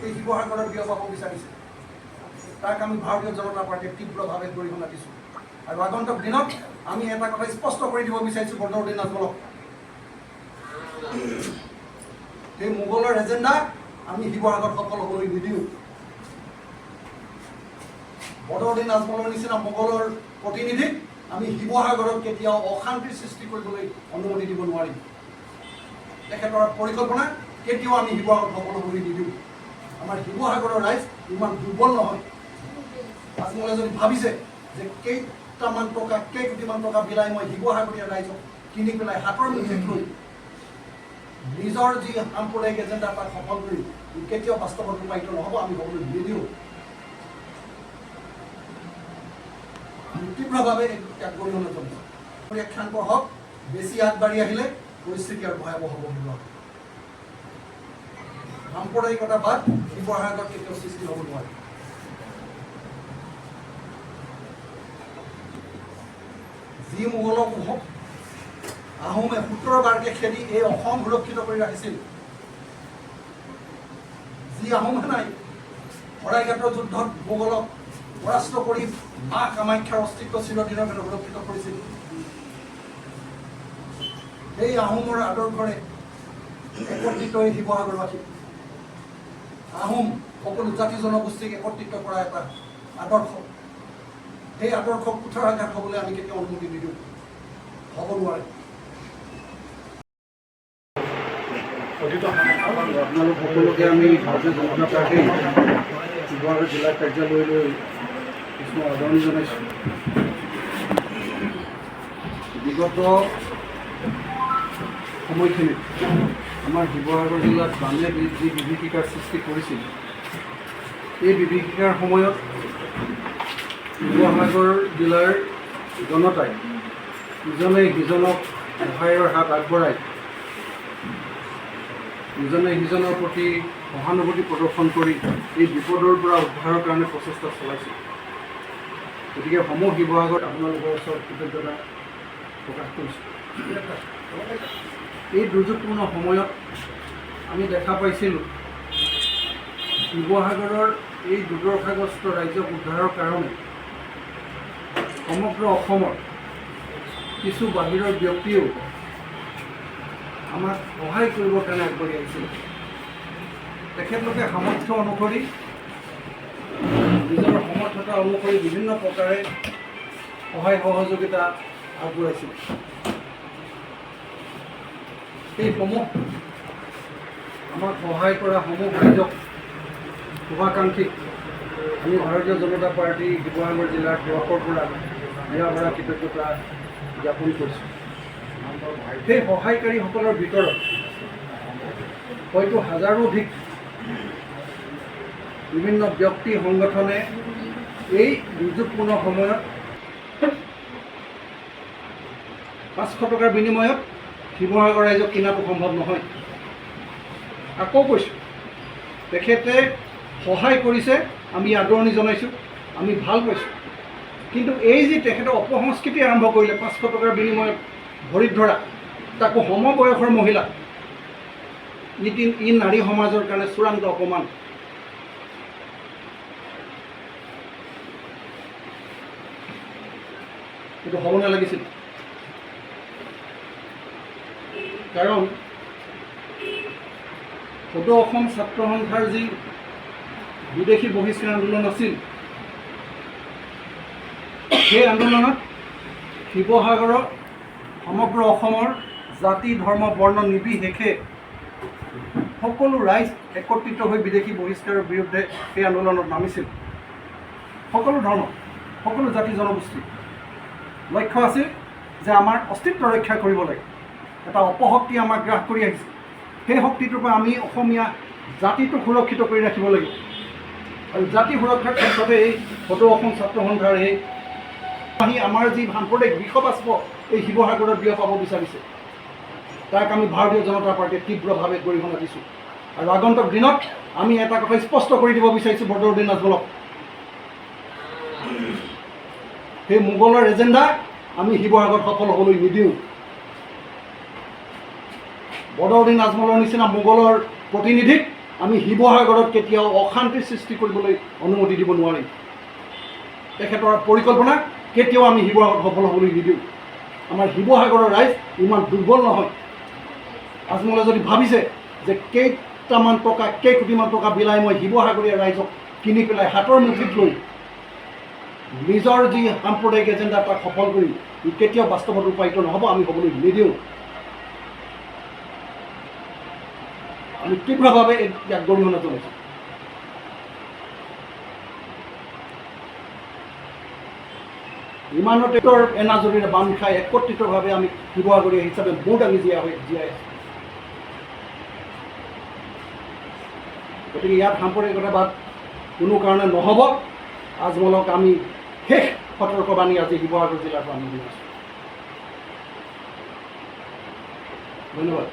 এই শিৱসাগৰৰ বিয় পাব বিচাৰিছে, তাক আমি ভাৰতীয় জনতা পাৰ্টীয়ে তীব্ৰভাৱে গৰিহণা দিছোঁ। আৰু আগন্তুক দিনত আমি এটা কথা স্পষ্ট কৰি দিব বিচাৰিছোঁ বদৰুদ্দিন আজমলক, সেই মোগলৰ এজেণ্ডা আমি শিৱসাগৰত সফল হ'বলৈ নিদিওঁ। বদৰুদ্দিন আজমলৰ নিচিনা মোগলৰ প্ৰতিনিধিক আমি শিৱসাগৰত কেতিয়াও অশান্তিৰ সৃষ্টি কৰিবলৈ অনুমতি দিব নোৱাৰিম। তেখেতৰ পৰিকল্পনা কেতিয়াও আমি শিৱসাগৰত সফল হ'বলৈ নিদিওঁ। আমাৰ শিৱসাগৰৰ ৰাইজ ইমান দুৰ্বল নহয়। আজমলে যদি ভাবিছে যে কেইকোটিমান টকা বিলাই মই শিৱসাগৰীয়া ৰাইজক কিনি পেলাই হাতৰ মুঠিত লৈ নিজৰ যি সাম্প্ৰদায়িক এজেণ্ডা তাক সফল কৰি কেতিয়াও বাস্তৱত ৰূপায়িত নহ'ব, আমি হ'বলৈ নিদিওঁ। তীব্ৰভাৱে ইয়াক গৰিহণা জনাইছোঁ। ক্ষান্ত হওক, বেছি আগবাঢ়ি আহিলে পৰিস্থিতি আৰু ভয়াৱহ হ'ব। সাম্প্ৰদায়িকতা বাদ শিৱসাগৰত কেতিয়াও সৃষ্টি হ'ব নোৱাৰে। যি মোগলক আহোমে 17 বাৰকে খেদি এই অসম সুৰক্ষিত কৰি ৰাখিছিল, যি আহোমে নাই শৰাইঘাটৰ যুদ্ধত মোগলক পৰাস্ত কৰি মা কামাখ্যাৰ অস্তিত্ব চিৰদিনৰ কাৰণে সুৰক্ষিত কৰিছিল, সেই আহোমৰ আদৰ্শৰে একত্ৰিত হৈ শিৱসাগৰবাসী আহোম সকলো জাতি জনগোষ্ঠীক একত্ৰিত কৰা এটা আদৰ্শ, সেই আদৰ্শক কুঠাৰাঘাত হ'বলৈ আমি কেতিয়াও অনুমতি নিদিওঁ, হ'ব নোৱাৰে। আপোনালোক সকলোকে আমি ভাৰতীয় জনতা পাৰ্টীৰ শিৱসাগৰ জিলা কাৰ্যালয়লৈ কিছু আদৰণি জনাইছোঁ। বিগত সময়খিনিত আমাৰ শিৱসাগৰ জিলাত বানে যি বিভীষিকাৰ সৃষ্টি কৰিছিল, এই বিভীষিকাৰ সময়ত শিৱসাগৰ জিলাৰ জনতাই ইজনে সিজনক সহায়ৰ হাত আগবঢ়াই ইজনে সিজনৰ প্ৰতি সহানুভূতি প্ৰদৰ্শন কৰি এই বিপদৰ পৰা উদ্ধাৰৰ কাৰণে প্ৰচেষ্টা চলাইছিল। গতিকে সমূহ শিৱসাগৰত আপোনালোকৰ ওচৰত কৃতজ্ঞতা প্ৰকাশ কৰিছোঁ। এই দুৰ্যোগপূৰ্ণ সময়ত আমি দেখা পাইছিলোঁ শিৱসাগৰৰ এই দুৰ্দশাগ্ৰস্ত ৰাজ্যক উদ্ধাৰৰ কাৰণে সমগ্ৰ অসমৰ কিছু বাহিৰৰ ব্যক্তিয়েও আমাক সহায় কৰিবৰ কাৰণে আগবাঢ়ি আহিছিল। তেখেতলোকে সামৰ্থ্য অনুসৰি নিজৰ সমৰ্থতা অনুসৰি বিভিন্ন প্ৰকাৰে সহায় সহযোগিতা আগবঢ়াইছিল। সেইসমূহ আমাক সহায় কৰা সমূহ ৰাইজক শুভাকাংক্ষীক আমি ভাৰতীয় জনতা পাৰ্টী শিৱসাগৰ জিলাৰ তৰফৰ পৰা নিৰাভৰা কৃতজ্ঞতা জ্ঞাপন কৰিছোঁ। সেই সহায়কাৰীসকলৰ ভিতৰত হয়তো হাজাৰো অধিক বিভিন্ন ব্যক্তি সংগঠনে এই দুৰ্যোগপূৰ্ণ সময়ত 500 টকাৰ বিনিময়ত শিৱসাগৰ ৰাইজক কিনাটো সম্ভৱ নহয়। আকৌ কৈছোঁ, তেখেতে সহায় কৰিছে, আমি আদৰণি জনাইছোঁ, আমি ভাল পাইছোঁ। কিন্তু এই যি তেখেতে অপসংস্কৃতি আৰম্ভ কৰিলে 500 টকাৰ বিনিময়ত ভৰিত ধৰা, তাকো সমবয়সৰ মহিলা, ই নাৰী সমাজৰ কাৰণে চূড়ান্ত অপমান। এইটো হ'ব নালাগিছিল। কাৰণ সদৌ অসম ছাত্ৰ সন্থাৰ যি বিদেশী বহিষ্কাৰ আন্দোলন আছিল, সেই আন্দোলনত শিৱসাগৰৰ সমগ্ৰ অসমৰ জাতি ধৰ্ম বৰ্ণ নিৰ্বিশেষে সকলো ৰাইজ একত্ৰিত হৈ বিদেশী বহিষ্কাৰৰ বিৰুদ্ধে সেই আন্দোলনত নামিছিল। সকলো ধৰ্ম, সকলো জাতি জনগোষ্ঠী লক্ষ্য আছিল যে আমাৰ অস্তিত্ব ৰক্ষা কৰিব লাগে। এটা অপশক্তি আমাক গ্ৰাস কৰি আহিছে, সেই শক্তিটোৰ পৰা আমি অসমীয়া জাতিটোক সুৰক্ষিত কৰি ৰাখিব লাগিব। আৰু জাতি সুৰক্ষাৰ ক্ষেত্ৰতে এই সদৌ অসম ছাত্ৰ সন্থাৰ এই আমাৰ যি সাম্প্ৰদায়িক বিষবাষ্প এই শিৱসাগৰত বিয়পাব বিচাৰিছে, তাক আমি ভাৰতীয় জনতা পাৰ্টীয়ে তীব্ৰভাৱে গৰিহণা দিছোঁ। আৰু আগন্তুক দিনত আমি এটা কথা স্পষ্ট কৰি দিব বিচাৰিছোঁ বদৰুদ্দিন আজমলক, সেই মোগলৰ এজেণ্ডা আমি শিৱসাগৰত সফল হ'বলৈ নিদিওঁ। বদৰুদ্দিন আজমলৰ নিচিনা মোগলৰ প্ৰতিনিধিক আমি শিৱসাগৰত কেতিয়াও অশান্তিৰ সৃষ্টি কৰিবলৈ অনুমতি দিব নোৱাৰিম। তেখেতৰ পৰিকল্পনা কেতিয়াও আমি শিৱসাগৰত সফল হ'বলৈ নিদিওঁ। আমাৰ শিৱসাগৰৰ ৰাইজ ইমান দুৰ্বল নহয়। আজমলে যদি ভাবিছে যে কেইটামান টকা কেইকোটিমান টকা বিলাই মই শিৱসাগৰীয়া ৰাইজক কিনি পেলাই হাতৰ মুঠিত লৈ নিজৰ যি সাম্প্ৰদায়িক এজেণ্ডা তাক সফল কৰি ই কেতিয়াও বাস্তৱত ৰূপায়িত নহ'ব, আমি হ'বলৈ নিদিওঁ। আমি তীব্ৰভাৱে ইয়াক গৰিহণা জনাইছোঁ। ইমানৰ টেটৰ এনাজৰীৰে বান্ধ খাই একত্ৰিতভাৱে আমি শিৱসাগৰীয়া হিচাপে মূৰ দাঙি জীয়াই আছোঁ। গতিকে ইয়াত সাম্প্ৰদায়িকতাবাদ কোনো কাৰণে নহ'ব। আজমলক আমি শেষ সতৰ্কবাণী আজি শিৱসাগৰ জিলাৰ পৰা আমি দি আছোঁ। ধন্যবাদ।